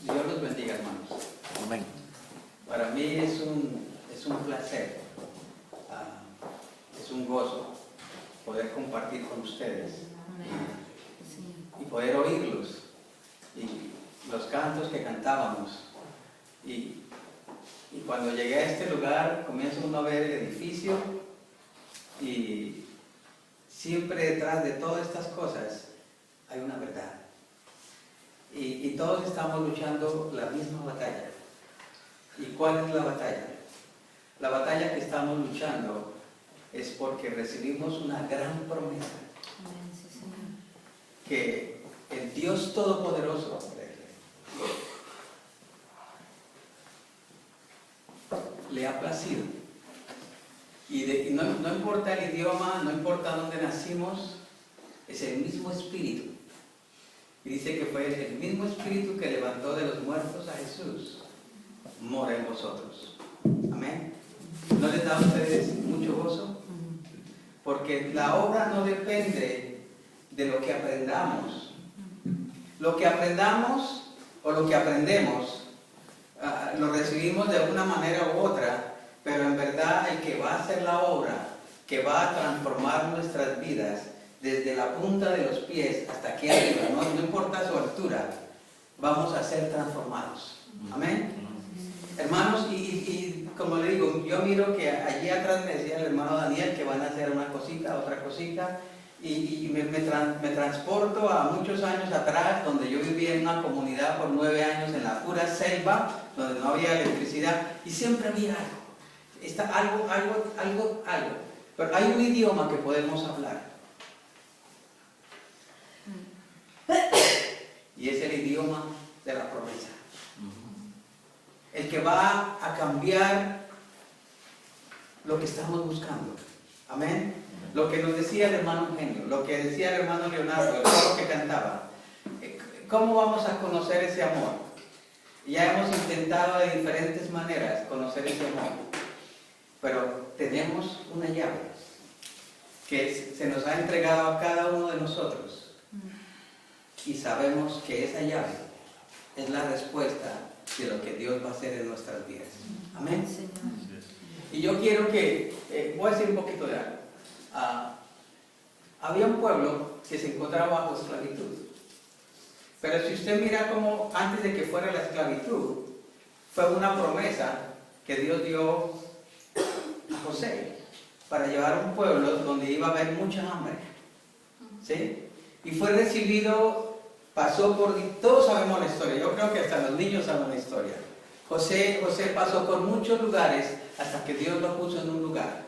Dios los bendiga, hermanos. Amén. Para mí es un placer, es un gozo poder compartir con ustedes y poder oírlos, y los cantos que cantábamos. Y cuando llegué a este lugar, comienza uno a ver el edificio, y siempre detrás de todas estas cosas hay una verdad. Y todos estamos luchando la misma batalla. ¿Y cuál es la batalla? La batalla que estamos luchando es porque recibimos una gran promesa. Que el Dios Todopoderoso le ha placido. Y no importa el idioma, no importa dónde nacimos, es el mismo Espíritu. Y dice que fue el mismo Espíritu que levantó de los muertos a Jesús, mora en vosotros. Amén. ¿No les da a ustedes mucho gozo? Porque la obra no depende de lo que aprendamos. Lo que aprendamos o lo que aprendemos lo recibimos de una manera u otra, pero en verdad el que va a hacer la obra, que va a transformar nuestras vidas desde la punta de los pies hasta aquí arriba, no importa su altura, vamos a ser transformados. Amén. Hermanos, y como le digo, yo miro que allí atrás me decía el hermano Daniel que van a hacer una cosita, otra cosita, y me transporto a muchos años atrás, donde yo vivía en una comunidad por 9 años en la pura selva, donde no había electricidad, y siempre había algo. Pero hay un idioma que podemos hablar. Y es el idioma de la promesa. El que va a cambiar lo que estamos buscando. Amén. Lo que nos decía el hermano Eugenio, lo que decía el hermano Leonardo, el coro que cantaba. ¿Cómo vamos a conocer ese amor? Ya hemos intentado de diferentes maneras conocer ese amor. Pero tenemos una llave que se nos ha entregado a cada uno de nosotros. Y sabemos que esa llave es la respuesta de lo que Dios va a hacer en nuestras vidas. Amén. Y yo quiero que, voy a decir un poquito de algo. Había un pueblo que se encontraba bajo esclavitud. Pero si usted mira cómo antes de que fuera la esclavitud, fue una promesa que Dios dio a José para llevar a un pueblo donde iba a haber mucha hambre. ¿Sí? Y fue recibido, pasó por, todos sabemos la historia, yo creo que hasta los niños saben la historia. José pasó por muchos lugares hasta que Dios lo puso en un lugar.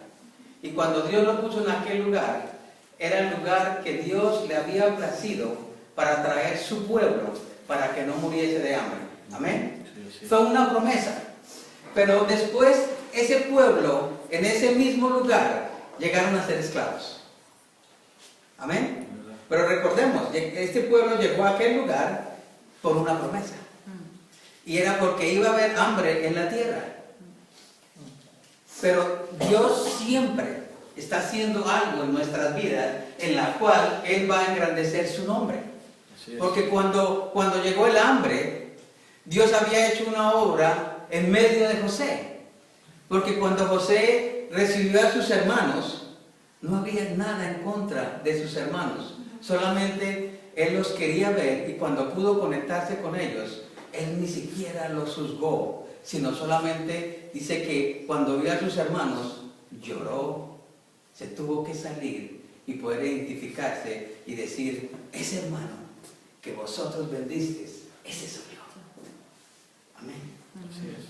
Y cuando Dios lo puso en aquel lugar, era el lugar que Dios le había placido para traer su pueblo, para que no muriese de hambre. Amén. Fue una promesa. Pero después, ese pueblo, en ese mismo lugar, llegaron a ser esclavos. Amén. Pero recordemos, este pueblo llegó a aquel lugar por una promesa. Y era porque iba a haber hambre en la tierra. Pero Dios siempre está haciendo algo en nuestras vidas en la cual Él va a engrandecer su nombre. Porque cuando llegó el hambre, Dios había hecho una obra en medio de José. Porque cuando José recibió a sus hermanos, no había nada en contra de sus hermanos. Solamente Él los quería ver, y cuando pudo conectarse con ellos, Él ni siquiera los juzgó, sino solamente dice que cuando vio a sus hermanos, lloró, se tuvo que salir y poder identificarse y decir: ese hermano que vosotros bendisteis, ese soy yo. Amén.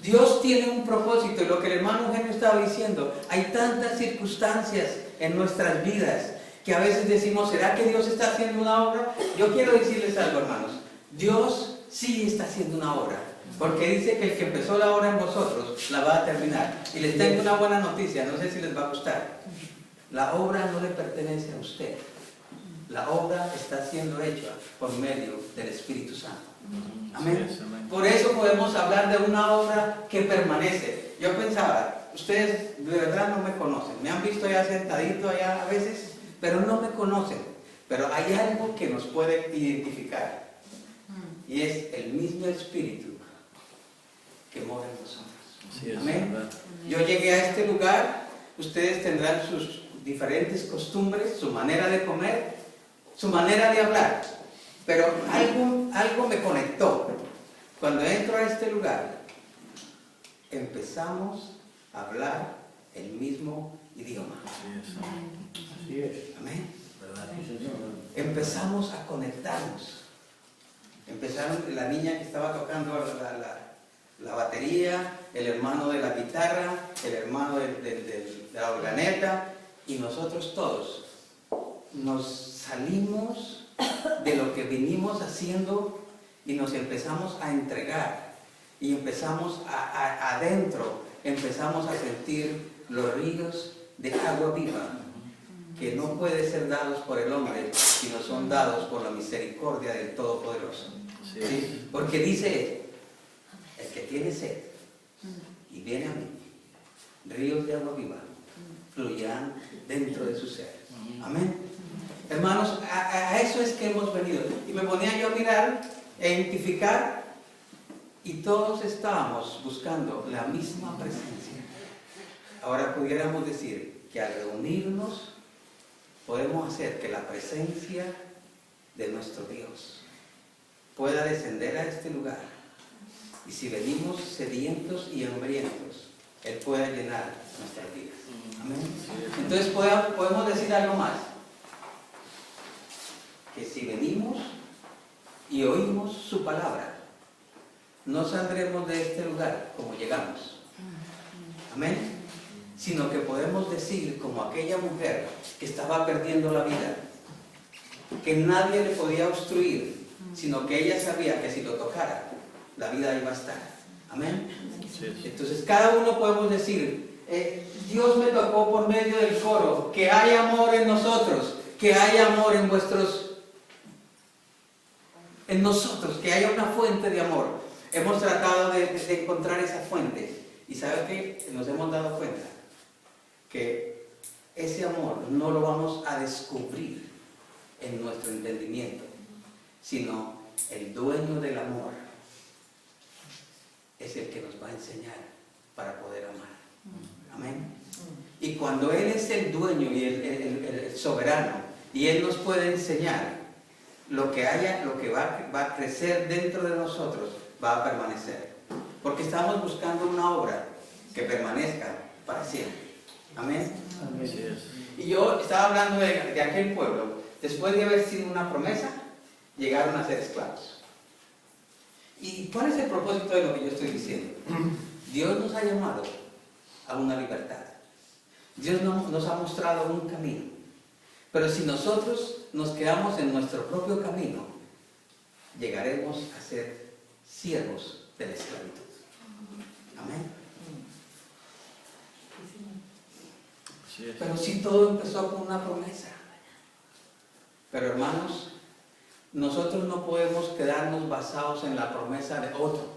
Dios tiene un propósito, y lo que el hermano Eugenio estaba diciendo, hay tantas circunstancias en nuestras vidas que a veces decimos: ¿será que Dios está haciendo una obra? Yo quiero decirles algo, hermanos. Dios sí está haciendo una obra, porque dice que el que empezó la obra en vosotros la va a terminar. Y les tengo una buena noticia, no sé si les va a gustar. La obra no le pertenece a usted. La obra está siendo hecha por medio del Espíritu Santo. Amén. Por eso podemos hablar de una obra que permanece. Yo pensaba, ustedes de verdad no me conocen. Me han visto ya sentadito allá a veces, pero no me conocen. Pero hay algo que nos puede identificar, y es el mismo Espíritu que mora en nosotros. Amén. Yo llegué a este lugar, ustedes tendrán sus diferentes costumbres, su manera de comer, su manera de hablar, pero algo me conectó. Cuando entro a este lugar, empezamos a hablar el mismo idioma. Así es. Amén. Sí, Señor. Empezamos a conectarnos. Empezaron la niña que estaba tocando la batería, el hermano de la guitarra, el hermano de la organeta, y nosotros todos nos salimos de lo que vinimos haciendo y nos empezamos a entregar, y empezamos adentro, empezamos a sentir los ríos de agua viva que no pueden ser dados por el hombre, sino son dados por la misericordia del Todopoderoso. ¿Sí? Porque dice, el que tiene sed y viene a mí, ríos de agua viva fluirán dentro de su ser. Amén. Hermanos, a eso es que hemos venido. Y me ponía yo a mirar e identificar, y todos estábamos buscando la misma presencia. Ahora pudiéramos decir que al reunirnos podemos hacer que la presencia de nuestro Dios pueda descender a este lugar, y si venimos sedientos y hambrientos, Él pueda llenar nuestras vidas. Amén. Entonces podemos decir algo más, que si venimos y oímos su palabra, no saldremos de este lugar como llegamos. Amén. Sino que podemos decir, como aquella mujer que estaba perdiendo la vida, que nadie le podía obstruir, sino que ella sabía que si lo tocara, la vida iba a estar. Amén. Entonces cada uno podemos decir, Dios me tocó por medio del coro, que hay amor en nosotros, que hay amor en nosotros, que haya una fuente de amor. Hemos tratado de encontrar esa fuente, y ¿sabe qué? Nos hemos dado cuenta que ese amor no lo vamos a descubrir en nuestro entendimiento, sino el dueño del amor es el que nos va a enseñar para poder amar. Amén. Y cuando Él es el dueño y el soberano, y Él nos puede enseñar, lo que va a crecer dentro de nosotros va a permanecer, porque estamos buscando una obra que permanezca para siempre. Amén. Y yo estaba hablando de aquel pueblo, después de haber sido una promesa, llegaron a ser esclavos. ¿Y cuál es el propósito de lo que yo estoy diciendo? Dios nos ha llamado a una libertad. Dios nos ha mostrado un camino. Pero si nosotros nos quedamos en nuestro propio camino, llegaremos a ser siervos de la esclavitud. Amén. Pero sí, todo empezó con una promesa. Pero hermanos, nosotros no podemos quedarnos basados en la promesa de otro,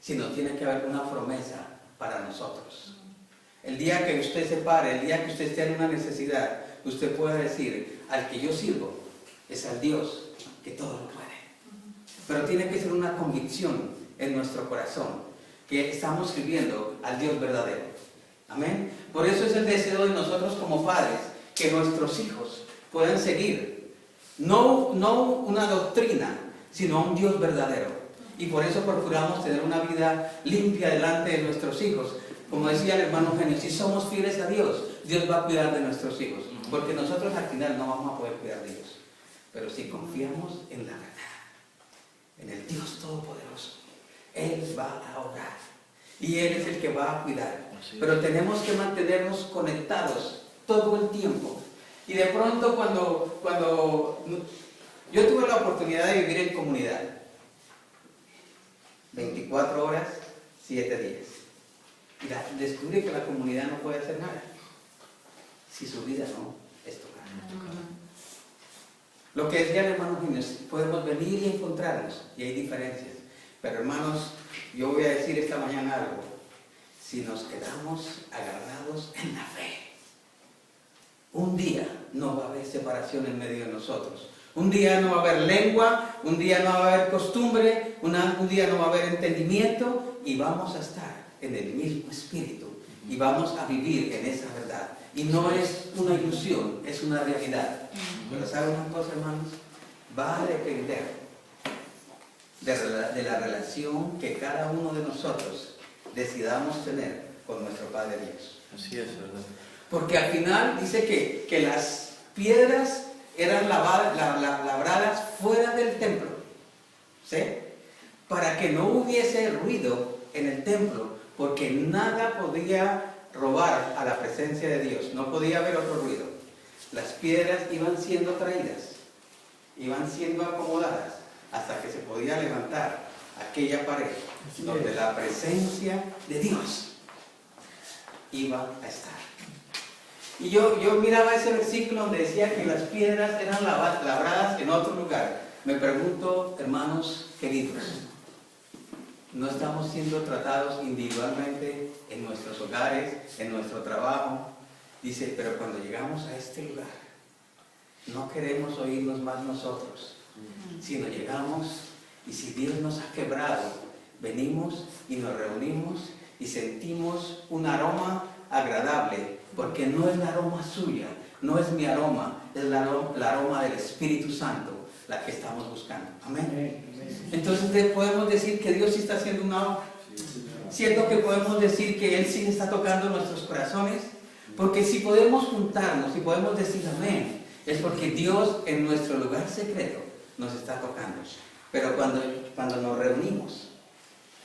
sino tiene que haber una promesa para nosotros. El día que usted se pare, el día que usted esté en una necesidad, usted puede decir, al que yo sirvo es al Dios que todo lo puede. Pero tiene que ser una convicción en nuestro corazón, que estamos sirviendo al Dios verdadero. Amén. Por eso es el deseo de nosotros como padres, que nuestros hijos puedan seguir no una doctrina, sino un Dios verdadero. Y por eso procuramos tener una vida limpia delante de nuestros hijos. Como decía el hermano Eugenio, si somos fieles a Dios, Dios va a cuidar de nuestros hijos, porque nosotros al final no vamos a poder cuidar de ellos. Pero si confiamos en la verdad, en el Dios Todopoderoso, Él va a orar y Él es el que va a cuidar. Pero tenemos que mantenernos conectados todo el tiempo. Y de pronto cuando yo tuve la oportunidad de vivir en comunidad, 24 horas, 7 días. Y descubrí que la comunidad no puede hacer nada si su vida no es tocada. Lo que decía el hermano Jiménez, podemos venir y encontrarnos, y hay diferencias. Pero hermanos, yo voy a decir esta mañana algo. Si nos quedamos agarrados en la fe, un día no va a haber separación en medio de nosotros. Un día no va a haber lengua, un día no va a haber costumbre, un día no va a haber entendimiento y vamos a estar en el mismo espíritu y vamos a vivir en esa verdad. Y no es una ilusión, es una realidad. Pero ¿saben una cosa, hermanos? Va a depender de la relación que cada uno de nosotros decidamos tener con nuestro Padre Dios. Así es, ¿verdad? Porque al final dice que las piedras eran labradas fuera del templo, ¿sí? Para que no hubiese ruido en el templo, porque nada podía robar a la presencia de Dios, no podía haber otro ruido. Las piedras iban siendo traídas, iban siendo acomodadas, hasta que se podía levantar aquella pared donde la presencia de Dios iba a estar. Y yo miraba ese versículo donde decía que las piedras eran labradas en otro lugar. Me pregunto, hermanos queridos, ¿no estamos siendo tratados individualmente en nuestros hogares, en nuestro trabajo? Dice, pero cuando llegamos a este lugar, no queremos oírnos más nosotros, sino llegamos y si Dios nos ha quebrado, venimos y nos reunimos y sentimos un aroma agradable, porque no es la aroma suya, no es mi aroma, es la aroma del Espíritu Santo la que estamos buscando. Amén. Entonces podemos decir que Dios sí está haciendo una obra. Siento que podemos decir que Él sí está tocando nuestros corazones, porque si podemos juntarnos y podemos decir amén, es porque Dios en nuestro lugar secreto nos está tocando. Pero cuando nos reunimos,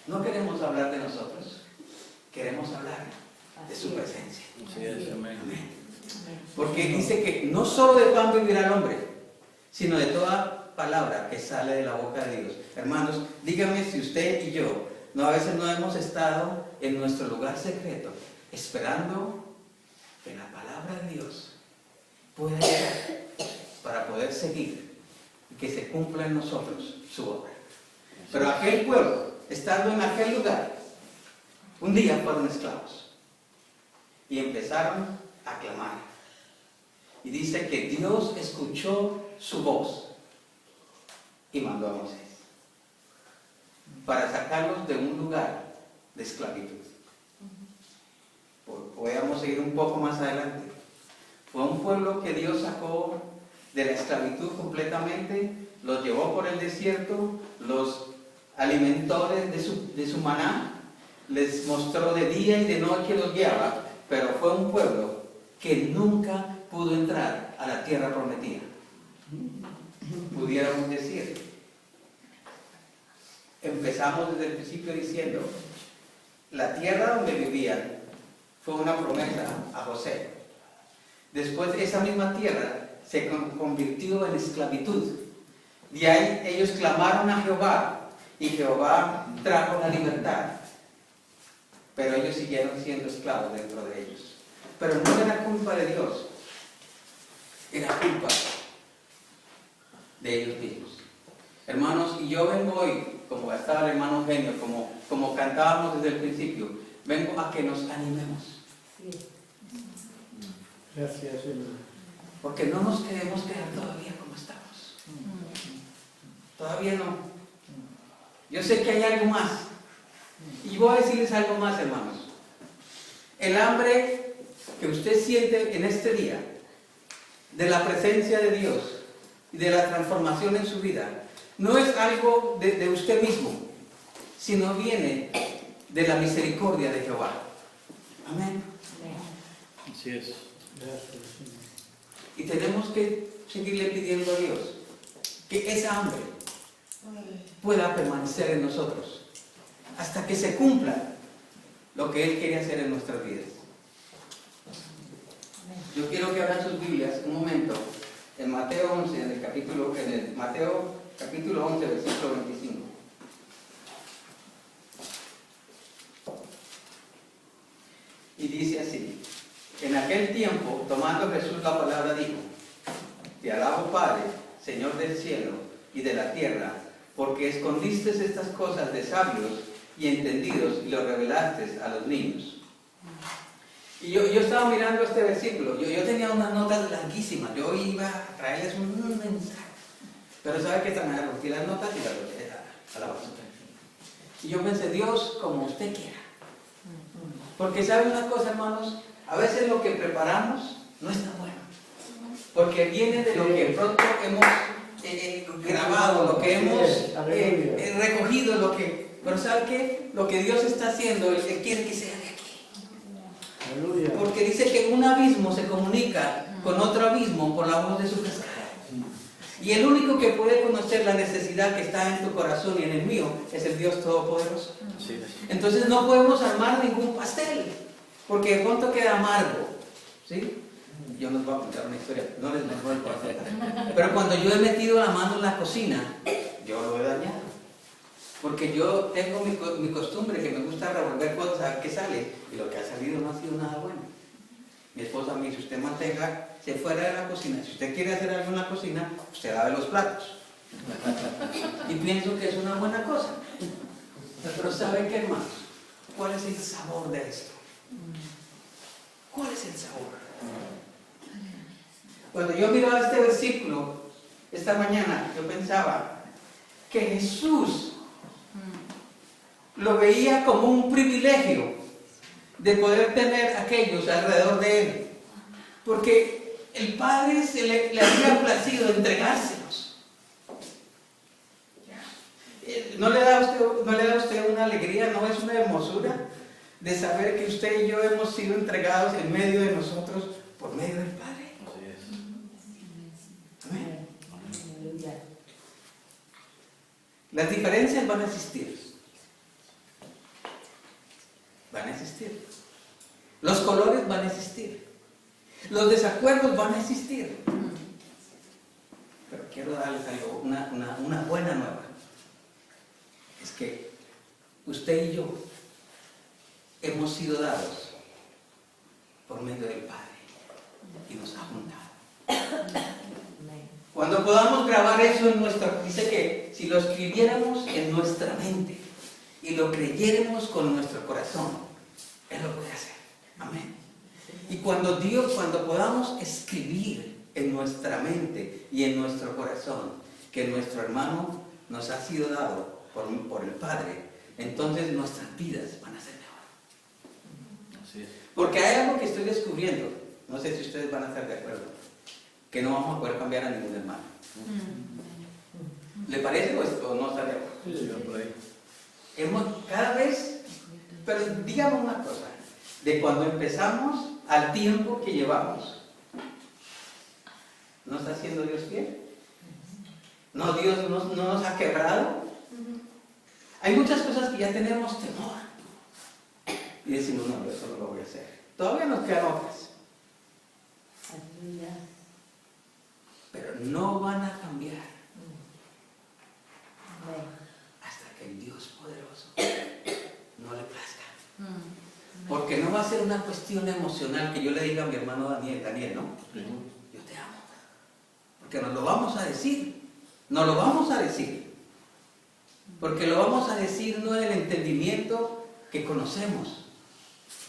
no queremos hablar de nosotros, queremos hablar de su presencia. Así es, amén. Porque dice que no solo de pan vivirá el hombre, sino de toda palabra que sale de la boca de Dios. Hermanos, díganme si usted y yo a veces no hemos estado en nuestro lugar secreto esperando que la palabra de Dios pueda llegar para poder seguir y que se cumpla en nosotros su obra. Pero aquel pueblo, estando en aquel lugar, un día fueron esclavos y empezaron a clamar. Y dice que Dios escuchó su voz y mandó a Moisés para sacarlos de un lugar de esclavitud. Podríamos seguir un poco más adelante. Fue un pueblo que Dios sacó de la esclavitud completamente, los llevó por el desierto, los alimentó de su maná, les mostró de día y de noche los guiaba, pero fue un pueblo que nunca pudo entrar a la tierra prometida. Pudiéramos decir, empezamos desde el principio diciendo, la tierra donde vivían fue una promesa a José. Después esa misma tierra se convirtió en esclavitud. De ahí ellos clamaron a Jehová y Jehová trajo la libertad. Pero ellos siguieron siendo esclavos dentro de ellos. Pero no era culpa de Dios, era culpa de ellos mismos. Hermanos, y yo vengo hoy, como estaba el hermano Eugenio, como cantábamos desde el principio, vengo a que nos animemos. Gracias, Señor. Porque no nos queremos quedar todavía como estamos. Todavía no. Yo sé que hay algo más. Y voy a decirles algo más, hermanos. El hambre que usted siente en este día, de la presencia de Dios y de la transformación en su vida, no es algo de usted mismo, sino viene de la misericordia de Jehová. Amén. Así es. Gracias, Señor. Y tenemos que seguirle pidiendo a Dios que esa hambre pueda permanecer en nosotros hasta que se cumpla lo que Él quiere hacer en nuestras vidas. Yo quiero que abran sus Biblias un momento en Mateo 11, en el Mateo capítulo 11, versículo 25. Y dice así: en aquel tiempo, tomando Jesús la palabra, dijo: te alabo, Padre, Señor del cielo y de la tierra, porque escondiste estas cosas de sabios y entendidos y lo revelaste a los niños. Y yo estaba mirando este versículo, yo tenía unas notas larguísimas, yo iba a traerles un mensaje, pero sabe que esta manera rompí las notas y las boté a la basura. Y yo pensé, Dios, como usted quiera. Porque sabe una cosa, hermanos, a veces lo que preparamos no es tan bueno, porque viene de lo que pronto hemos grabado, lo que hemos recogido, pero ¿sabe qué? Lo que Dios está haciendo, Él quiere que sea de aquí. Porque dice que un abismo se comunica con otro abismo por la voz de su cascada. Y el único que puede conocer la necesidad que está en tu corazón y en el mío es el Dios Todopoderoso. Entonces no podemos armar ningún pastel, porque de pronto queda amargo. ¿Sí? Yo les voy a contar una historia, no les mejor el pastel. Pero cuando yo he metido la mano en la cocina, yo lo he dañado. Porque yo tengo mi costumbre que me gusta revolver cosas a ver qué sale, y lo que ha salido no ha sido nada bueno. Mi esposa me dice, usted manténgase fuera de la cocina. Si usted quiere hacer algo en la cocina, usted lave los platos. Y pienso que es una buena cosa. Pero ¿saben qué, hermanos? ¿Cuál es el sabor de esto? ¿Cuál es el sabor? Cuando yo miraba este versículo, esta mañana, yo pensaba que Jesús lo veía como un privilegio de poder tener aquellos alrededor de él, porque el Padre le había placido entregárselos. ¿No le da a usted una alegría, no es una hermosura de saber que usted y yo hemos sido entregados en medio de nosotros por medio del Padre? Amén. Las diferencias van a existir. Van a existir. Los colores van a existir. Los desacuerdos van a existir. Pero quiero darles algo, una buena nueva. Es que usted y yo hemos sido dados por medio del Padre y nos ha juntado. Cuando podamos grabar eso en dice que si lo escribiéramos en nuestra mente y lo creyéramos con nuestro corazón, Él lo puede hacer. Amén. Y cuando podamos escribir en nuestra mente y en nuestro corazón que nuestro hermano nos ha sido dado por el Padre, entonces nuestras vidas van a ser mejor. Así es. Porque hay algo que estoy descubriendo, no sé si ustedes van a estar de acuerdo, que no vamos a poder cambiar a ningún hermano. ¿Le parece o no está de acuerdo? Sí, por ahí. Cada vez, pero dígame una cosa, de cuando empezamos al tiempo que llevamos, ¿no está haciendo Dios fiel? ¿No Dios no nos ha quebrado? Hay muchas cosas que ya tenemos temor y decimos, no, yo eso no lo voy a hacer. Todavía nos quedan otras, pero no van a cambiar hasta que el Dios poderoso no le plazca. Porque no va a ser una cuestión emocional que yo le diga a mi hermano Daniel, ¿no? Yo te amo. Porque nos lo vamos a decir. Porque lo vamos a decir no en el entendimiento que conocemos,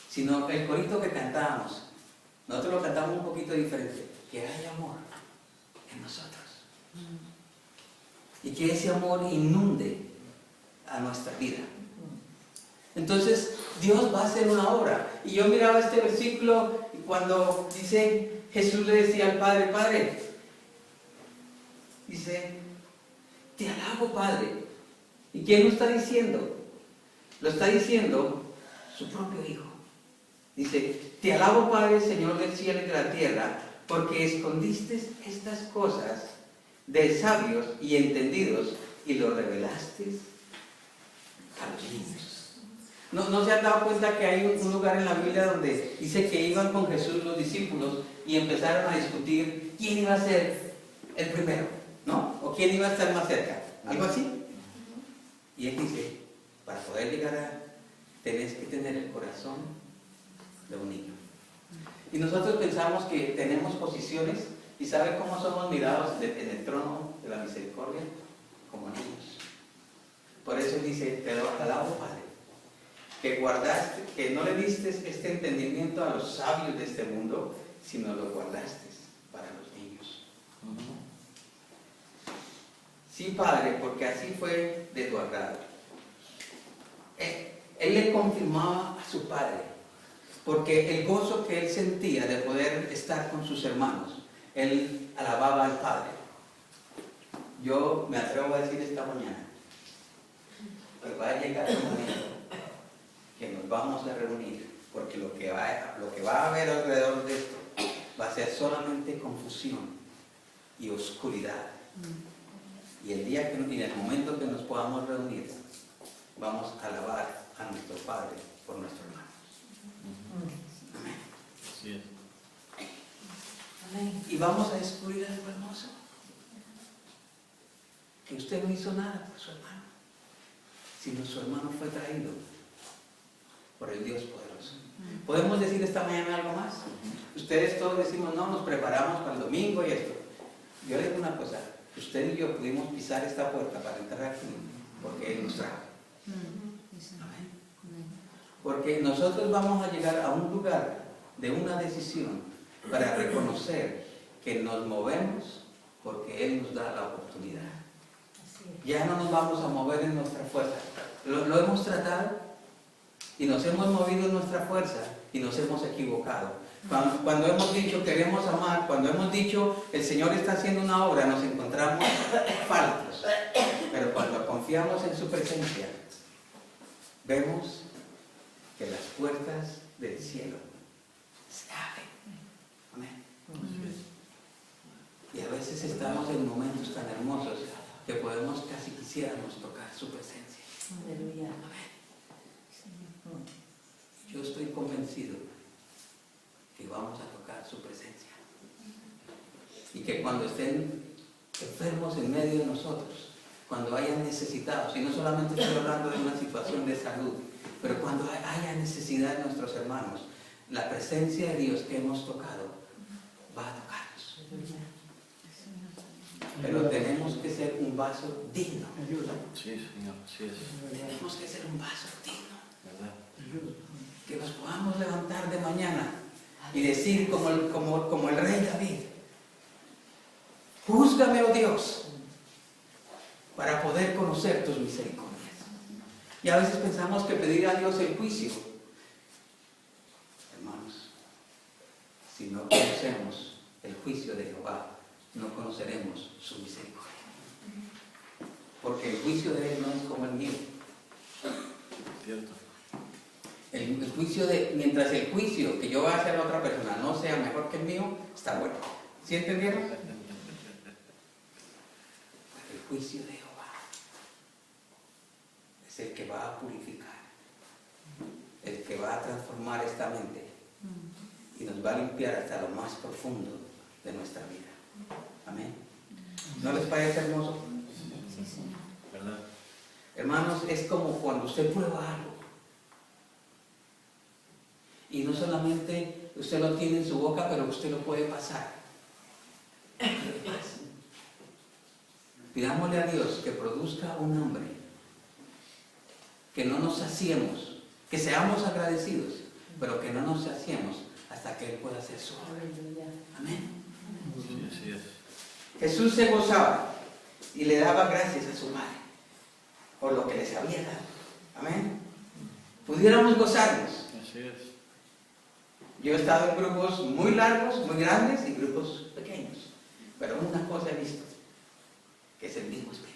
sino el corito que cantábamos. Nosotros lo cantamos un poquito diferente. Que haya amor en nosotros. Y que ese amor inunde a nuestra vida. Entonces, Dios va a hacer una obra. Y yo miraba este versículo y cuando dice, Jesús le decía al Padre, Padre, dice, te alabo, Padre. ¿Y quién lo está diciendo? Lo está diciendo su propio Hijo. Dice, te alabo, Padre, Señor del cielo y de la tierra, porque escondiste estas cosas de sabios y entendidos y lo revelaste a los niños. ¿No se han dado cuenta que hay un lugar en la Biblia donde dice que iban con Jesús los discípulos y empezaron a discutir quién iba a ser el primero, ¿no? O quién iba a estar más cerca, algo así? Y él dice, para poder llegar tenés que tener el corazón de un niño. Y nosotros pensamos que tenemos posiciones y ¿sabe cómo somos mirados en el trono de la misericordia? Como niños. Por eso él dice, te alabo, Padre, que guardaste, que no le diste este entendimiento a los sabios de este mundo, sino lo guardaste para los niños. Sí, Padre, porque así fue de tu agrado. Él le confirmaba a su Padre, porque el gozo que él sentía de poder estar con sus hermanos, él alababa al Padre. Yo me atrevo a decir esta mañana, pues va a llegar el momento que nos vamos a reunir, porque lo que va a haber alrededor de esto va a ser solamente confusión y oscuridad. Y el día que, y el momento que nos podamos reunir, vamos a alabar a nuestro Padre por nuestro hermano. Amén. Así es. Amén. Y vamos a descubrir algo hermoso, que usted no hizo nada por su hermano, sino su hermano fue traído por el Dios poderoso. ¿Podemos decir esta mañana algo más? Ustedes todos decimos, no, nos preparamos para el domingo y esto. Yo les digo una cosa, usted y yo pudimos pisar esta puerta para entrar aquí, porque Él nos trajo. Amén. Porque nosotros vamos a llegar a un lugar de una decisión para reconocer que nos movemos porque Él nos da la oportunidad. Ya no nos vamos a mover en nuestra fuerza. Lo hemos tratado y nos hemos movido en nuestra fuerza y nos hemos equivocado. Cuando hemos dicho queremos amar, cuando hemos dicho el Señor está haciendo una obra, nos encontramos faltos. Pero cuando confiamos en su presencia, vemos que las puertas del cielo se abren. Amén. Y a veces estamos en momentos tan hermosos que podemos, casi quisiéramos tocar su presencia. Aleluya. Amén. Yo estoy convencido que vamos a tocar su presencia. Y que cuando estén enfermos en medio de nosotros, cuando hayan necesitados, y no solamente estoy hablando de una situación de salud, pero cuando haya necesidad de nuestros hermanos, la presencia de Dios que hemos tocado va a tocarnos. Pero tenemos que ser un vaso digno. Sí, Señor, sí es. Tenemos que ser un vaso digno. ¿Verdad? Que nos podamos levantar de mañana y decir como el rey David, júzgame, oh Dios, para poder conocer tus misericordias. Y a veces pensamos que pedir a Dios el juicio. Hermanos, si no conocemos el juicio de Jehová, no conoceremos su misericordia. Porque el juicio de Él no es como el mío. Cierto. El juicio mientras el juicio que yo voy a hacer a otra persona no sea mejor que el mío, está bueno. ¿Sí entendieron? El juicio de Jehová es el que va a purificar, el que va a transformar esta mente y nos va a limpiar hasta lo más profundo de nuestra vida. Amén. ¿No les parece hermoso? Sí, Señor. ¿Verdad? Hermanos, es como cuando usted prueba algo. Y no solamente usted lo tiene en su boca, pero usted lo puede pasar. Pidámosle a Dios que produzca un hambre, que no nos saciemos, que seamos agradecidos, pero que no nos saciemos hasta que Él pueda hacer su obra. Aleluya. Amén. Sí, así es. Jesús se gozaba y le daba gracias a su Padre por lo que les había dado. Amén. Pudiéramos gozarnos. Así es. Yo he estado en grupos muy largos, muy grandes y grupos pequeños. Pero una cosa he visto, que es el mismo Espíritu.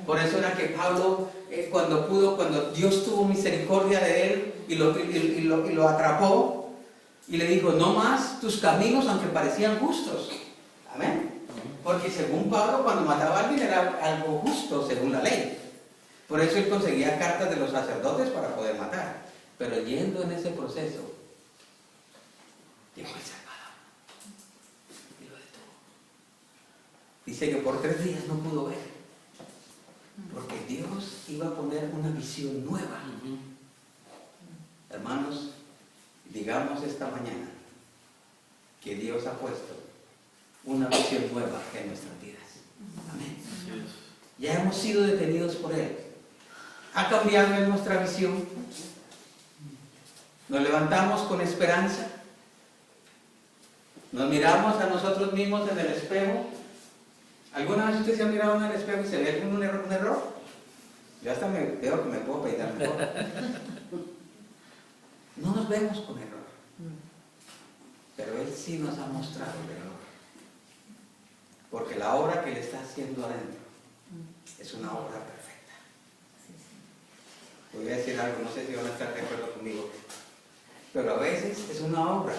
Por eso era que Pablo, cuando Dios tuvo misericordia de él y lo atrapó, y le dijo, no más tus caminos aunque parecían justos. Amén. Porque según Pablo, cuando mataba a alguien era algo justo según la ley. Por eso él conseguía cartas de los sacerdotes para poder matar. Pero yendo en ese proceso, llegó el Salvador y lo detuvo. Dice que por 3 días no pudo ver, porque Dios iba a poner una visión nueva. Hermanos, digamos esta mañana que Dios ha puesto una visión nueva en nuestras vidas. Amén. Así es. Ya hemos sido detenidos por Él. ¿Ha cambiado en nuestra visión? ¿Nos levantamos con esperanza? ¿Nos miramos a nosotros mismos en el espejo? ¿Alguna vez usted se ha mirado en el espejo y se ve un error? Yo hasta veo que me puedo peinar mejor. No nos vemos con error. Pero Él sí nos ha mostrado el error. Porque la obra que Él está haciendo adentro es una obra perfecta. Voy a decir algo, no sé si van a estar de acuerdo conmigo. Pero a veces es una obra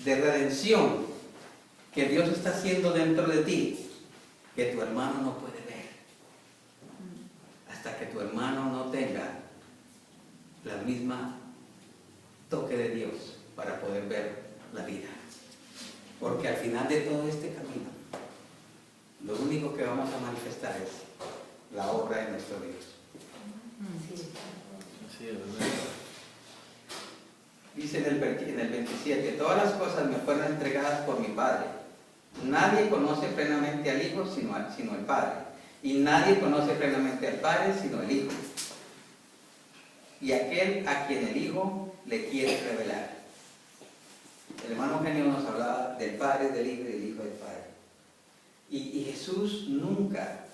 de redención que Dios está haciendo dentro de ti, que tu hermano no puede ver. Hasta que tu hermano no tenga la misma toque de Dios para poder ver la vida. Porque al final de todo este camino, lo único que vamos a manifestar es la obra de nuestro Dios. Así es, ¿verdad? Dice en el 27, todas las cosas me fueron entregadas por mi Padre. Nadie conoce plenamente al Hijo sino el Padre. Y nadie conoce plenamente al Padre sino el Hijo. Y aquel a quien el Hijo le quiere revelar. El hermano Eugenio nos hablaba del Padre, del Hijo y del Hijo del Padre. Y Jesús nunca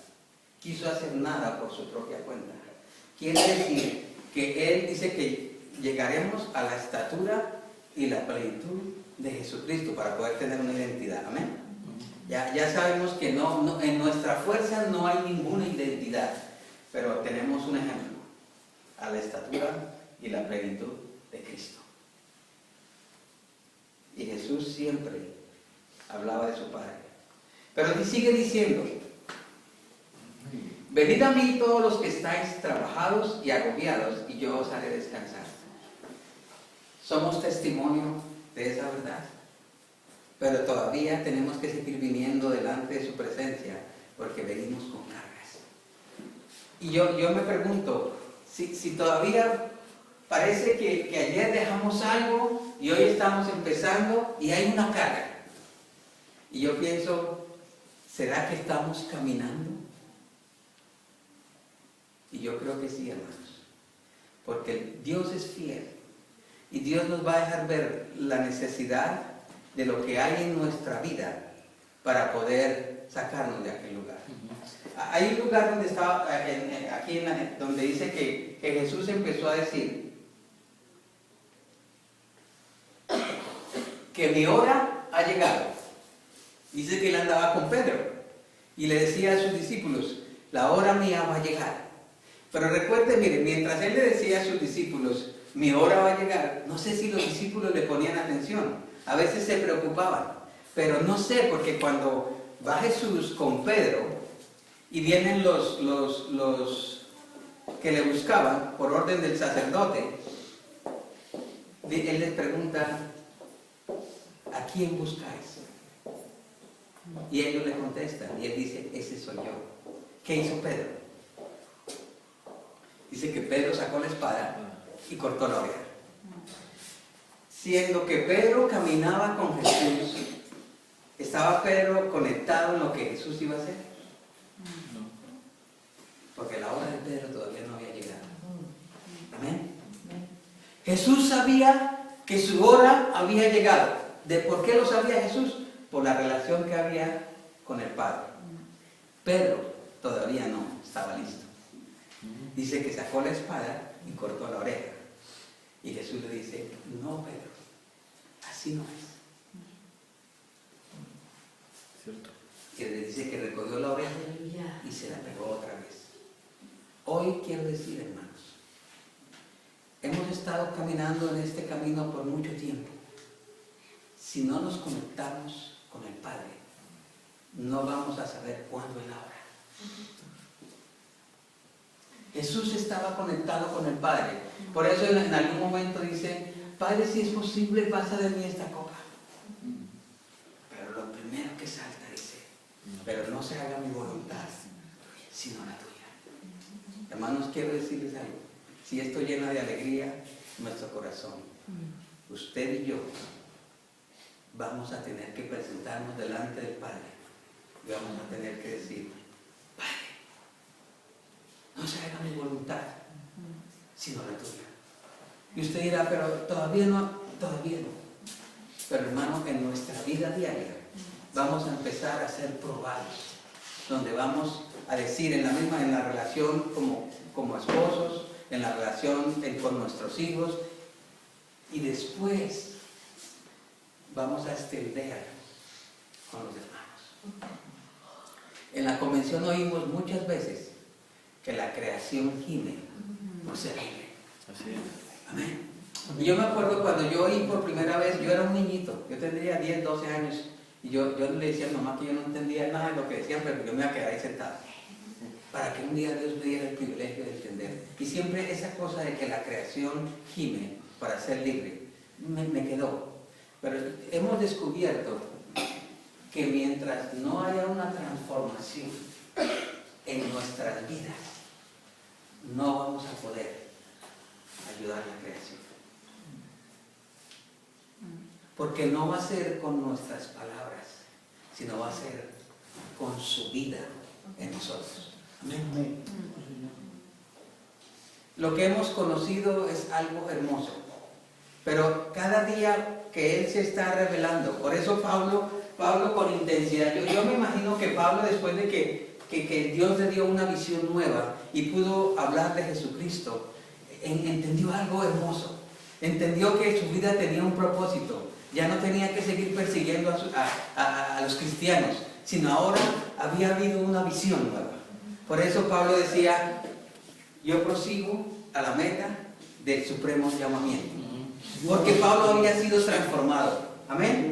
quiso hacer nada por su propia cuenta. Quiere decir que Él dice que llegaremos a la estatura y la plenitud de Jesucristo para poder tener una identidad. Amén. Ya sabemos que no, en nuestra fuerza no hay ninguna identidad, pero tenemos un ejemplo, a la estatura y la plenitud de Cristo. Y Jesús siempre hablaba de su Padre. Pero sigue diciendo, venid a mí todos los que estáis trabajados y agobiados, y yo os haré descansar. Somos testimonio de esa verdad. Pero todavía tenemos que seguir viniendo delante de su presencia, porque venimos con cargas. Y yo me pregunto, si todavía parece que ayer dejamos algo y hoy estamos empezando y hay una carga. Y yo pienso, ¿será que estamos caminando? Y yo creo que sí, hermanos. Porque Dios es fiel. Y Dios nos va a dejar ver la necesidad de lo que hay en nuestra vida para poder sacarnos de aquel lugar. Hay un lugar donde estaba, donde dice que Jesús empezó a decir que mi hora ha llegado. Dice que él andaba con Pedro y le decía a sus discípulos, la hora mía va a llegar. Pero recuerden, miren, mientras él le decía a sus discípulos, mi hora va a llegar, no sé si los discípulos le ponían atención. A veces se preocupaban, pero no sé, porque cuando va Jesús con Pedro y vienen los que le buscaban por orden del sacerdote, él les pregunta, ¿a quién buscáis? Y ellos le contestan, y él dice, ese soy yo. ¿Qué hizo Pedro? Dice que Pedro sacó la espada y cortó la oreja. Siendo que Pedro caminaba con Jesús, ¿estaba Pedro conectado en lo que Jesús iba a hacer? No. Porque la hora de Pedro todavía no había llegado. Amén. Jesús sabía que su hora había llegado. ¿De por qué lo sabía Jesús? Por la relación que había con el Padre. Pedro todavía no estaba listo. Dice que sacó la espada y cortó la oreja. Y Jesús le dice, no, Pedro, así no es. Cierto. Y le dice que recogió la oreja y se la pegó otra vez. Hoy quiero decir, hermanos, hemos estado caminando en este camino por mucho tiempo. Si no nos conectamos con el Padre, no vamos a saber cuándo es la hora. Jesús estaba conectado con el Padre. Por eso en algún momento dice, Padre, si es posible, pasa de mí esta copa. Pero lo primero que salta dice, pero no se haga mi voluntad, sino la tuya. Hermanos, quiero decirles algo. Si esto llena de alegría nuestro corazón, usted y yo vamos a tener que presentarnos delante del Padre y vamos a tener que decir, Padre, no se haga mi voluntad, sino la tuya. Y usted dirá, pero todavía no. Pero hermano, en nuestra vida diaria vamos a empezar a ser probados, donde vamos a decir en la relación como esposos, en la relación con nuestros hijos, y después vamos a extender con los hermanos. En la convención oímos muchas veces que la creación gime por ser libre. Así es. Amén. Y yo me acuerdo cuando yo oí por primera vez, yo era un niñito, yo tendría 10, 12 años, y yo le decía a mi mamá que yo no entendía nada de lo que decían, pero yo me iba a quedar ahí sentado, para que un día Dios me diera el privilegio de entender. Y siempre esa cosa de que la creación gime para ser libre, me quedó. Pero hemos descubierto que mientras no haya una transformación en nuestras vidas, no vamos a poder ayudar a la creación. Porque no va a ser con nuestras palabras, sino va a ser con su vida en nosotros. Amén. Lo que hemos conocido es algo hermoso, pero cada día que Él se está revelando, por eso Pablo con intensidad, yo me imagino que Pablo, después de que Dios le dio una visión nueva y pudo hablar de Jesucristo, entendió algo hermoso, entendió que su vida tenía un propósito. Ya no tenía que seguir persiguiendo a los cristianos, sino ahora había habido una visión nueva. Por eso Pablo decía, yo prosigo a la meta del supremo llamamiento. Porque Pablo había sido transformado. Amén.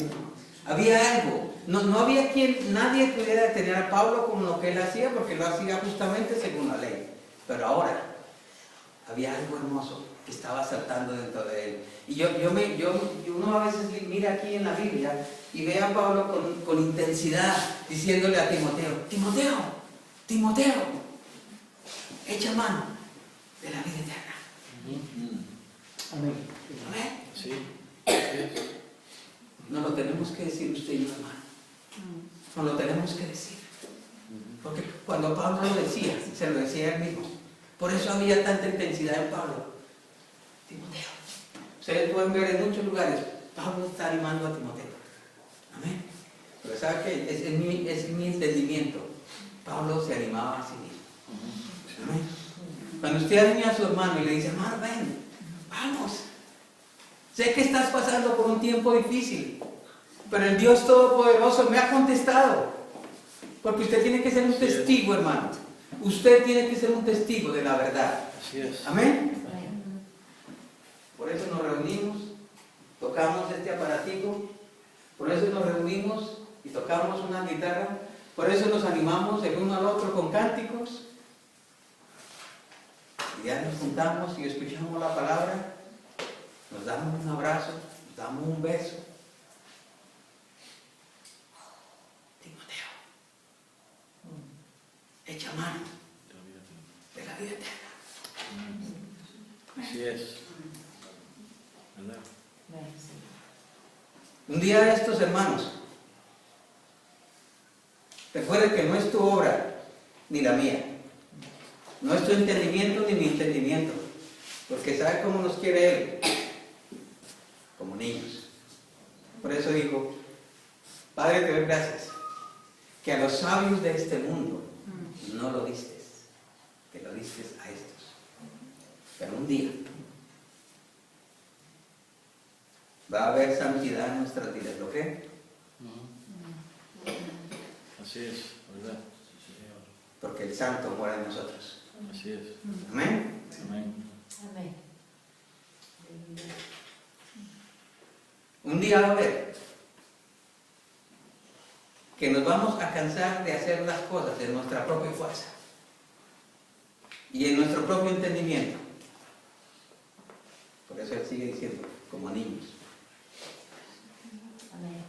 Había algo. No había nadie pudiera detener a Pablo como lo que él hacía, porque lo hacía justamente según la ley. Pero ahora había algo hermoso que estaba saltando dentro de él. Y uno a veces mira aquí en la Biblia y ve a Pablo con intensidad diciéndole a Timoteo, echa mano de la vida eterna. Amén. Amén. Sí. Nos lo tenemos que decir usted y yo, hermano. Nos lo tenemos que decir. Porque cuando Pablo lo decía, se lo decía él mismo. Por eso había tanta intensidad en Pablo. Timoteo. Ustedes pueden ver en muchos lugares, Pablo está animando a Timoteo. Amén. Pero ¿sabe qué? Es mi entendimiento. Pablo se animaba a sí mismo. Amén. Cuando usted anima a su hermano y le dice, hermano, ven, vamos. Sé que estás pasando por un tiempo difícil, pero el Dios Todopoderoso me ha contestado. Porque usted tiene que ser un testigo, hermano. Usted tiene que ser un testigo de la verdad. Así es. Amén. Por eso nos reunimos, tocamos este aparatico, por eso nos reunimos y tocamos una guitarra, por eso nos animamos el uno al otro con cánticos. Y ya nos juntamos y escuchamos la palabra, nos damos un abrazo, nos damos un beso. Timoteo, echa mano de la vida eterna. Así es. ¿Verdad? Un día de estos, hermanos, recuerden que no es tu obra ni la mía, no es tu entendimiento ni mi entendimiento, porque ¿sabe cómo nos quiere Él? Como niños. Por eso digo, Padre, te doy gracias que a los sabios de este mundo no lo diste, que lo diste a estos. Pero un día va a haber santidad en nuestras vidas, ¿lo creen? Así es, ¿verdad? Porque el santo mora en nosotros. Así es. Amén. Amén. Amén. Un día va a haber que nos vamos a cansar de hacer las cosas de nuestra propia fuerza y en nuestro propio entendimiento. Por eso Él sigue diciendo, como niños. Amén.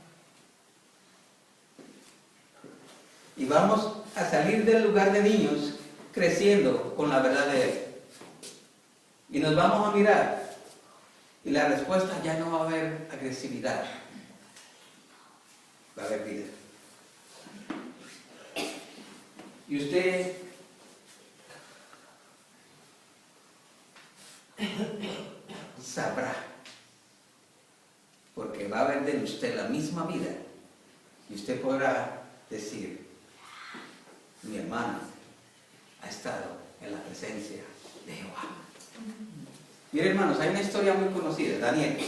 Y vamos a salir del lugar de niños creciendo con la verdad de Él. Y nos vamos a mirar y la respuesta ya no va a haber agresividad, va a haber vida. Y usted usted la misma vida y usted podrá decir, mi hermano ha estado en la presencia de Jehová. Miren, hermanos, hay una historia muy conocida, Daniel.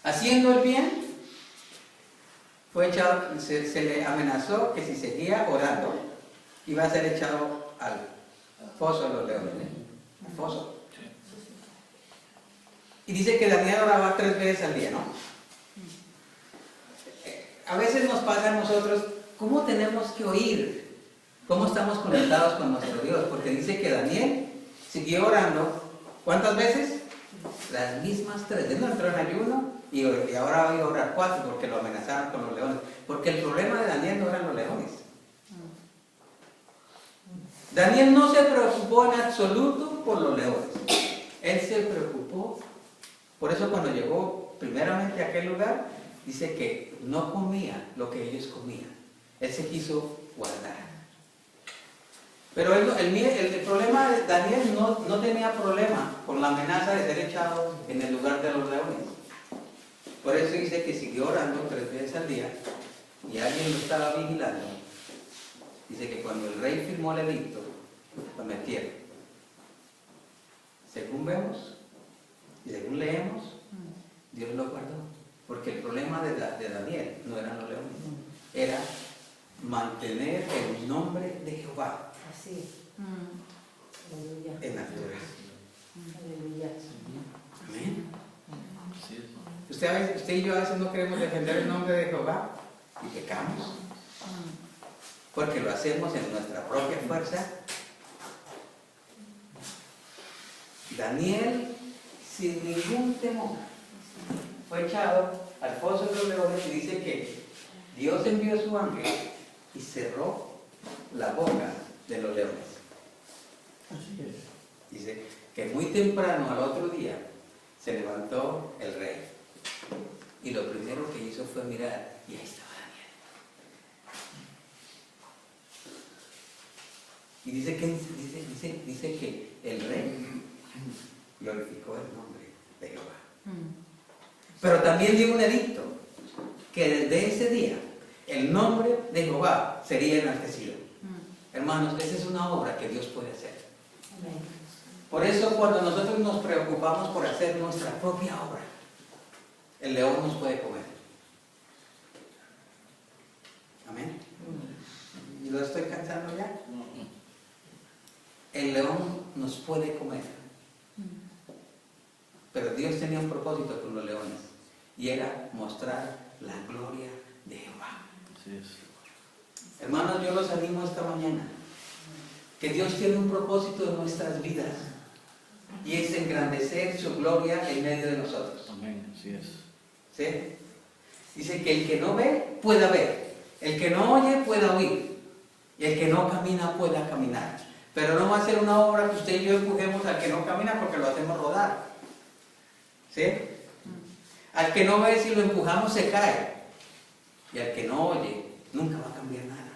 Haciendo el bien, fue echado, se le amenazó que si seguía orando, iba a ser echado al foso de los leones, al foso. Y dice que Daniel oraba 3 veces al día, ¿no? A veces nos pasa a nosotros, ¿cómo tenemos que oír? ¿Cómo estamos conectados con nuestro Dios? Porque dice que Daniel siguió orando, ¿cuántas veces? Las mismas 3. Él no entró en ayuno y ahora va a orar 4 porque lo amenazaron con los leones. Porque el problema de Daniel no eran los leones. Daniel no se preocupó en absoluto por los leones. Él se preocupó. Por eso cuando llegó primeramente a aquel lugar, dice que no comía lo que ellos comían. Él se quiso guardar. Pero el problema de Daniel no tenía problema con la amenaza de ser echado en el lugar de los leones. Por eso dice que siguió orando 3 veces al día y alguien lo estaba vigilando. Dice que cuando el rey firmó el edicto, lo metieron. Según vemos y según leemos, Dios lo guardó. Porque el problema de Daniel no eran los leones, era mantener el nombre de Jehová en altura. Amén. Usted y yo a veces no queremos defender el nombre de Jehová y pecamos. Porque lo hacemos en nuestra propia fuerza. Daniel, sin ningún temor, fue echado al foso de los leones y dice que Dios envió su ángel y cerró la boca de los leones. Dice que muy temprano al otro día se levantó el rey y lo primero que hizo fue mirar y ahí estaba Daniel. Y dice que el rey glorificó el nombre de Jehová. Pero también dio un edicto que desde ese día el nombre de Jehová sería enaltecido. Hermanos, esa es una obra que Dios puede hacer. Por eso cuando nosotros nos preocupamos por hacer nuestra propia obra, el león nos puede comer. Amén. ¿Y lo estoy cansando ya? El león nos puede comer. Pero Dios tenía un propósito con los leones y era mostrar la gloria de Jehová. Así es. Hermanos, yo los animo esta mañana que Dios tiene un propósito en nuestras vidas y es engrandecer su gloria en medio de nosotros. Amén, así es. ¿Sí? Dice que el que no ve pueda ver, el que no oye pueda oír y el que no camina pueda caminar. Pero no va a ser una obra que usted y yo empujemos al que no camina porque lo hacemos rodar. ¿Sí? Al que no ve, si lo empujamos se cae. Y al que no oye, nunca va a cambiar nada.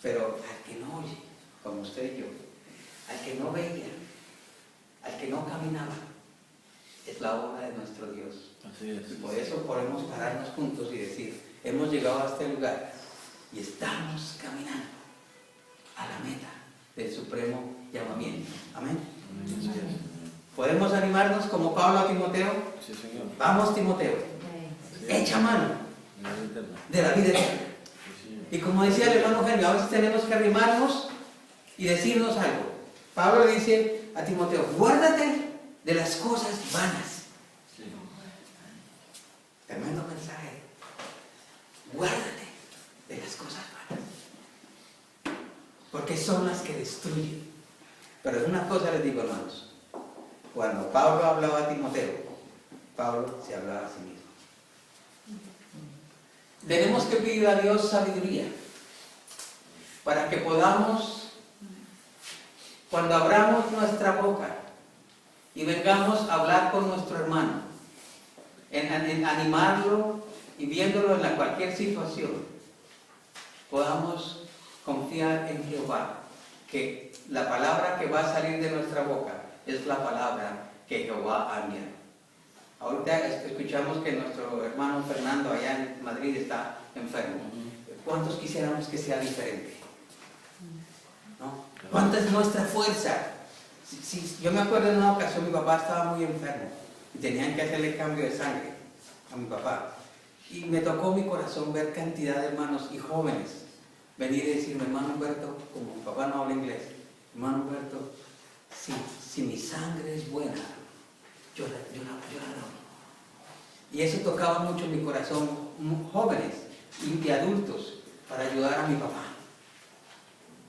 Pero al que no oye, como usted y yo, al que no veía, al que no caminaba, es la obra de nuestro Dios. Así es. Y por eso podemos pararnos juntos y decir, hemos llegado a este lugar y estamos caminando a la meta del supremo llamamiento. Amén. Amén, así es. ¿Podemos animarnos como Pablo a Timoteo? Sí, Señor. Vamos, Timoteo, Así es. echa mano En la vida eterna. de la vida eterna. Sí, Señor. Y como decía el hermano Eugenio, a veces tenemos que arrimarnos y decirnos algo. Pablo le dice a Timoteo, guárdate de las cosas vanas. Sí. Tremendo mensaje. Guárdate de las cosas vanas. Porque son las que destruyen. Pero una cosa les digo, hermanos. Cuando Pablo hablaba a Timoteo, Pablo se hablaba a sí mismo. Tenemos que pedir a Dios sabiduría para que podamos, cuando abramos nuestra boca y vengamos a hablar con nuestro hermano, en animarlo y viéndolo en cualquier situación, podamos confiar en Jehová, que la palabra que va a salir de nuestra boca es la palabra que Jehová ha enviado. Ahorita escuchamos que nuestro hermano Fernando allá en Madrid está enfermo. ¿Cuántos quisiéramos que sea diferente? ¿No? ¿Cuánta es nuestra fuerza? Yo me acuerdo en una ocasión mi papá estaba muy enfermo y tenían que hacerle cambio de sangre a mi papá. Y me tocó mi corazón ver cantidad de hermanos y jóvenes venir y decirme, hermano Humberto, como mi papá no habla inglés, hermano Humberto, si mi sangre es buena, yo la doy. Y eso tocaba mucho mi corazón, jóvenes y adultos, para ayudar a mi papá.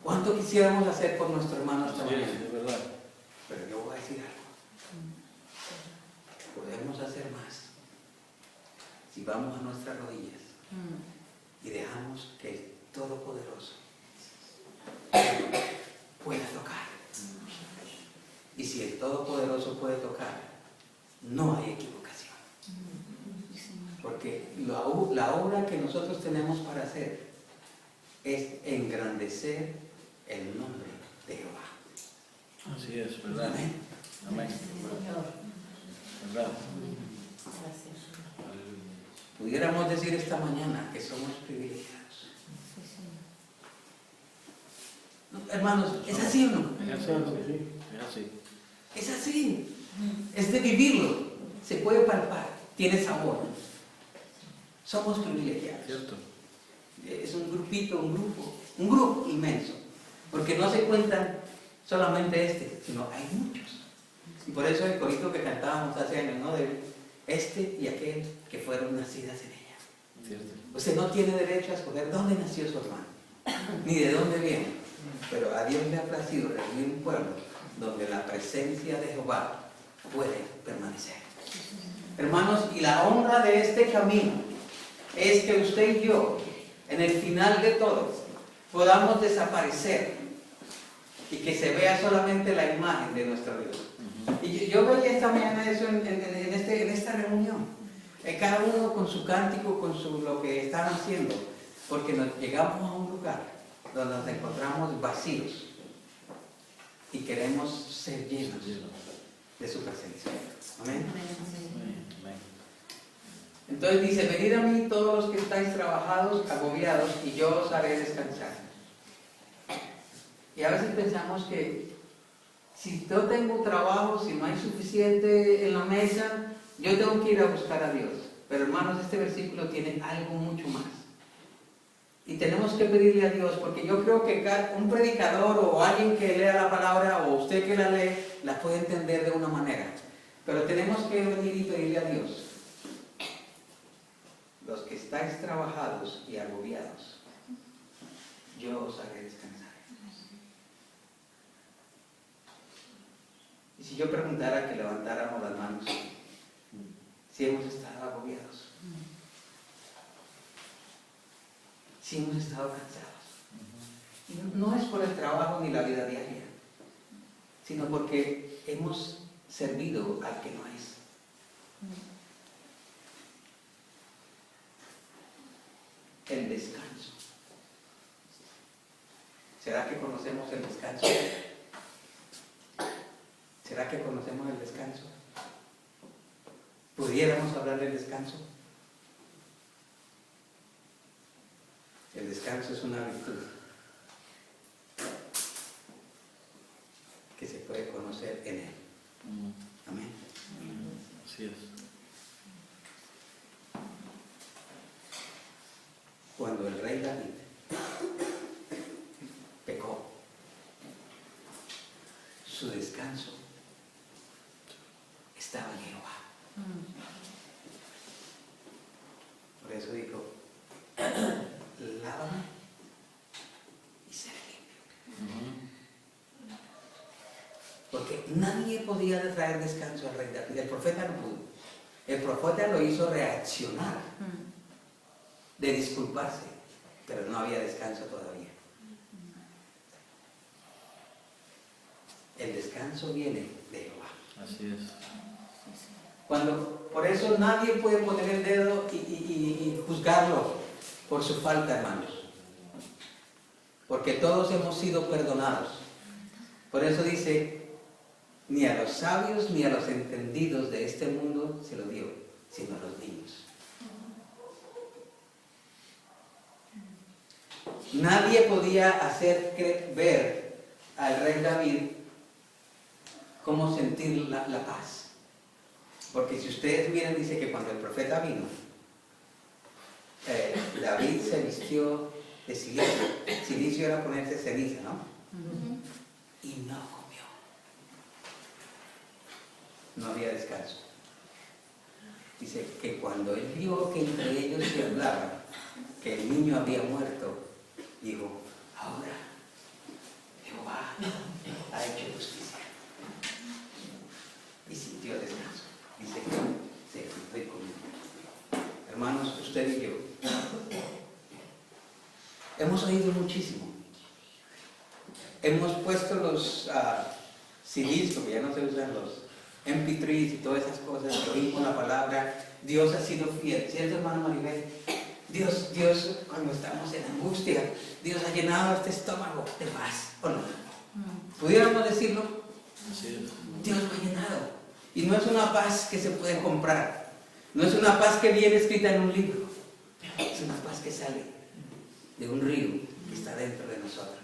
¿Cuánto quisiéramos hacer por nuestro hermano esta mañana? Sí, es verdad. Pero yo voy a decir algo. Podemos hacer más si vamos a nuestras rodillas y dejamos que el Todopoderoso pueda tocar. Y si el Todopoderoso puede tocar, no hay equivocación. Porque la obra que nosotros tenemos para hacer es engrandecer el nombre de Jehová. Así es, ¿verdad? Amén. Amén. Señor. ¿Verdad? Gracias. Pudiéramos decir esta mañana que somos privilegiados. Sí, Señor. Hermanos, ¿es así o no? Es así, sí. Es así. Es así. Es de vivirlo. Se puede palpar. Tiene sabor. Somos privilegiados. ¿Cierto? Es un grupito, un grupo inmenso. Porque no se cuentan solamente sino hay muchos. Y por eso el corito que cantábamos hace años, ¿no? De este y aquel que fueron nacidas en ella. ¿Cierto? Usted no tiene derecho a escoger dónde nació su hermano, ni de dónde viene. Pero a Dios le ha placido reunir un pueblo donde la presencia de Jehová puede permanecer. Hermanos, y la honra de este camino es que usted y yo, en el final de todo, podamos desaparecer y que se vea solamente la imagen de nuestro Dios. Y yo veía esta mañana eso en esta reunión. Cada uno con su cántico, con lo que están haciendo, porque llegamos a un lugar donde nos encontramos vacíos y queremos ser llenos de su presencia. Amén. Amén. Entonces dice, venid a mí todos los que estáis trabajados, agobiados, y yo os haré descansar. Y a veces pensamos que si yo tengo trabajo, si no hay suficiente en la mesa, yo tengo que ir a buscar a Dios. Pero hermanos, este versículo tiene algo mucho más. Y tenemos que pedirle a Dios, porque yo creo que un predicador o alguien que lea la palabra o usted que la lee, la puede entender de una manera. Pero tenemos que venir y pedirle a Dios. Los que estáis trabajados y agobiados, yo os haré descansar. Y si yo preguntara que levantáramos las manos, si hemos estado agobiados, si hemos estado cansados. Y no es por el trabajo ni la vida diaria, sino porque hemos servido al que no es. El descanso. ¿Será que conocemos el descanso? ¿Será que conocemos el descanso? ¿Pudiéramos hablar del descanso? El descanso es una virtud que se puede conocer en Él. Amén. Así es. Cuando el rey David pecó, su descanso estaba en Jehová. Por eso dijo, lávame y seré limpio. Porque nadie podía traer descanso al rey David. El profeta no pudo. El profeta lo hizo reaccionar, de disculparse, pero no había descanso todavía. El descanso viene de Jehová. Así es. Por eso nadie puede poner el dedo y juzgarlo por su falta, hermanos. Porque todos hemos sido perdonados. Por eso dice, ni a los sabios ni a los entendidos de este mundo se lo dio, sino a los niños. Nadie podía hacer ver al rey David cómo sentir la paz. Porque si ustedes miran, dice que cuando el profeta vino, David se vistió de silicio. Silicio era ponerse ceniza, ¿no? Y no comió. No había descanso. Dice que cuando él vio que entre ellos se hablaba que el niño había muerto, dijo, ahora Jehová ha hecho justicia. Y sintió descanso. Dice que se fue conmigo. Hermanos, usted y yo hemos oído muchísimo. Hemos puesto los CDs, porque ya no se usan los MP3s y todas esas cosas, que oímos la palabra. Dios ha sido fiel, ¿cierto, hermano Maribel? Dios, cuando estamos en angustia, Dios ha llenado este estómago de paz, ¿o no? ¿Pudiéramos decirlo? Así es. Dios lo ha llenado. Y no es una paz que se puede comprar. No es una paz que viene escrita en un libro. Es una paz que sale de un río que está dentro de nosotros.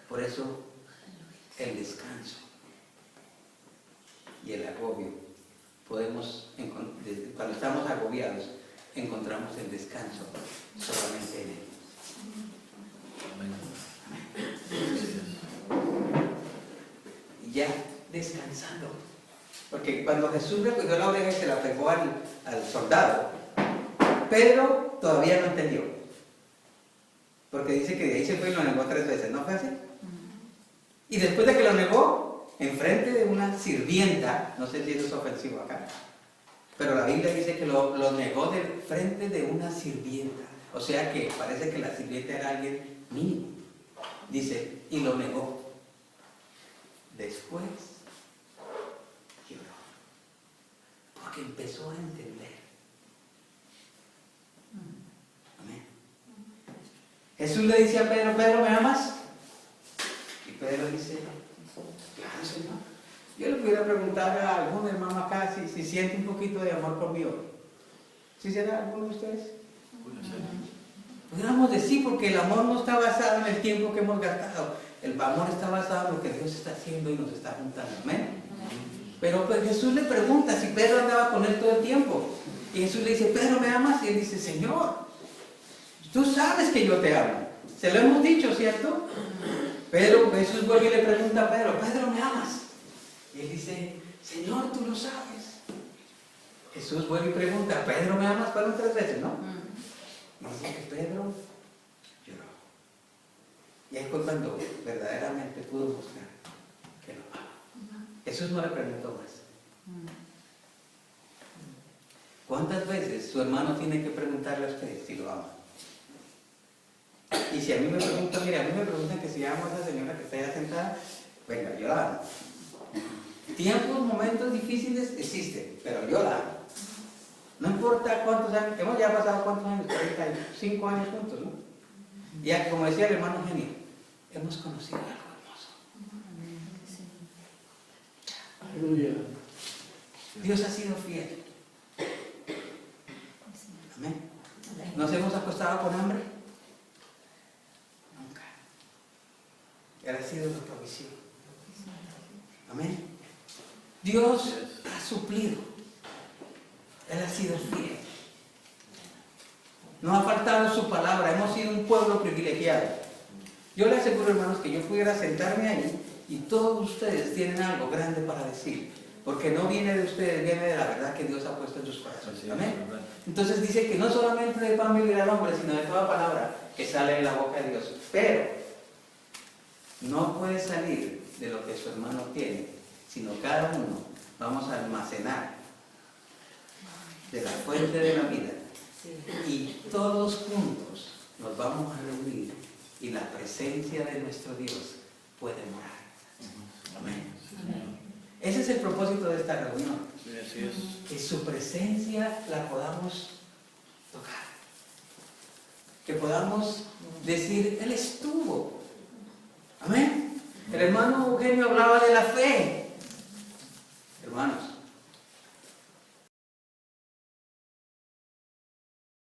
Por eso, el descanso y el agobio, cuando estamos agobiados, encontramos el descanso solamente en Él. Y ya descansando. Porque cuando Jesús le cuidó la oreja y se la pegó al soldado, Pedro todavía no entendió. Porque dice que de ahí se fue y lo negó 3 veces, ¿no fue así? Y después de que lo negó, enfrente de una sirvienta, no sé si eso es ofensivo acá, pero la Biblia dice que lo negó de frente de una sirvienta. O sea que parece que la sirvienta era alguien mínimo. Dice, y lo negó. Después lloró. Porque empezó a entender. Amén. Jesús le dice a Pedro, Pedro, ¿me amas? Y Pedro dice, claro, Señor. Yo le pudiera preguntar a algún hermano acá si siente un poquito de amor por mí hoy. ¿Sí será alguno de ustedes? Pudiéramos decir, porque el amor no está basado en el tiempo que hemos gastado. El amor está basado en lo que Dios está haciendo y nos está juntando. Amén. Pero pues Jesús le pregunta si Pedro andaba con él todo el tiempo. Y Jesús le dice, Pedro, ¿me amas? Y él dice, Señor, tú sabes que yo te amo. Se lo hemos dicho, ¿cierto? Pero Jesús vuelve y le pregunta a Pedro, Pedro, ¿me amas? Y él dice, Señor, tú lo sabes. Jesús vuelve y pregunta, Pedro, ¿me amas? Fueron 3 veces, ¿no? Y dice que Pedro lloró. Y ahí fue cuando verdaderamente pudo mostrar que lo amaba. Jesús no le preguntó más. ¿Cuántas veces su hermano tiene que preguntarle a usted si lo ama? Y si a mí me preguntan, mire, a mí me preguntan que si amo a esa señora que está allá sentada, venga, yo la amo. Tiempos, momentos difíciles existen, pero yo la amo. No importa cuántos años, hemos ya pasado cuántos años, 35 años juntos, ¿no? Y como decía el hermano Genio, hemos conocido algo hermoso. Aleluya. Dios ha sido fiel. Amén. ¿Nos hemos acostado con hambre? Nunca. Él ha sido la provisión. Amén. Dios ha suplido. Él ha sido fiel. No ha faltado su palabra. Hemos sido un pueblo privilegiado. Yo le aseguro, hermanos, que yo pudiera sentarme ahí y todos ustedes tienen algo grande para decir. Porque no viene de ustedes, viene de la verdad que Dios ha puesto en sus corazones. Amén. Entonces dice que no solamente de pan vivirá el hombre, sino de toda palabra que sale de la boca de Dios. Pero no puede salir de lo que su hermano tiene, sino cada uno vamos a almacenar de la fuente de la vida. Y todos juntos nos vamos a reunir y la presencia de nuestro Dios puede morar. Amén. Ese es el propósito de esta reunión. Sí, así es. Que su presencia la podamos tocar. Que podamos decir, Él estuvo. Amén. El hermano Eugenio hablaba de la fe.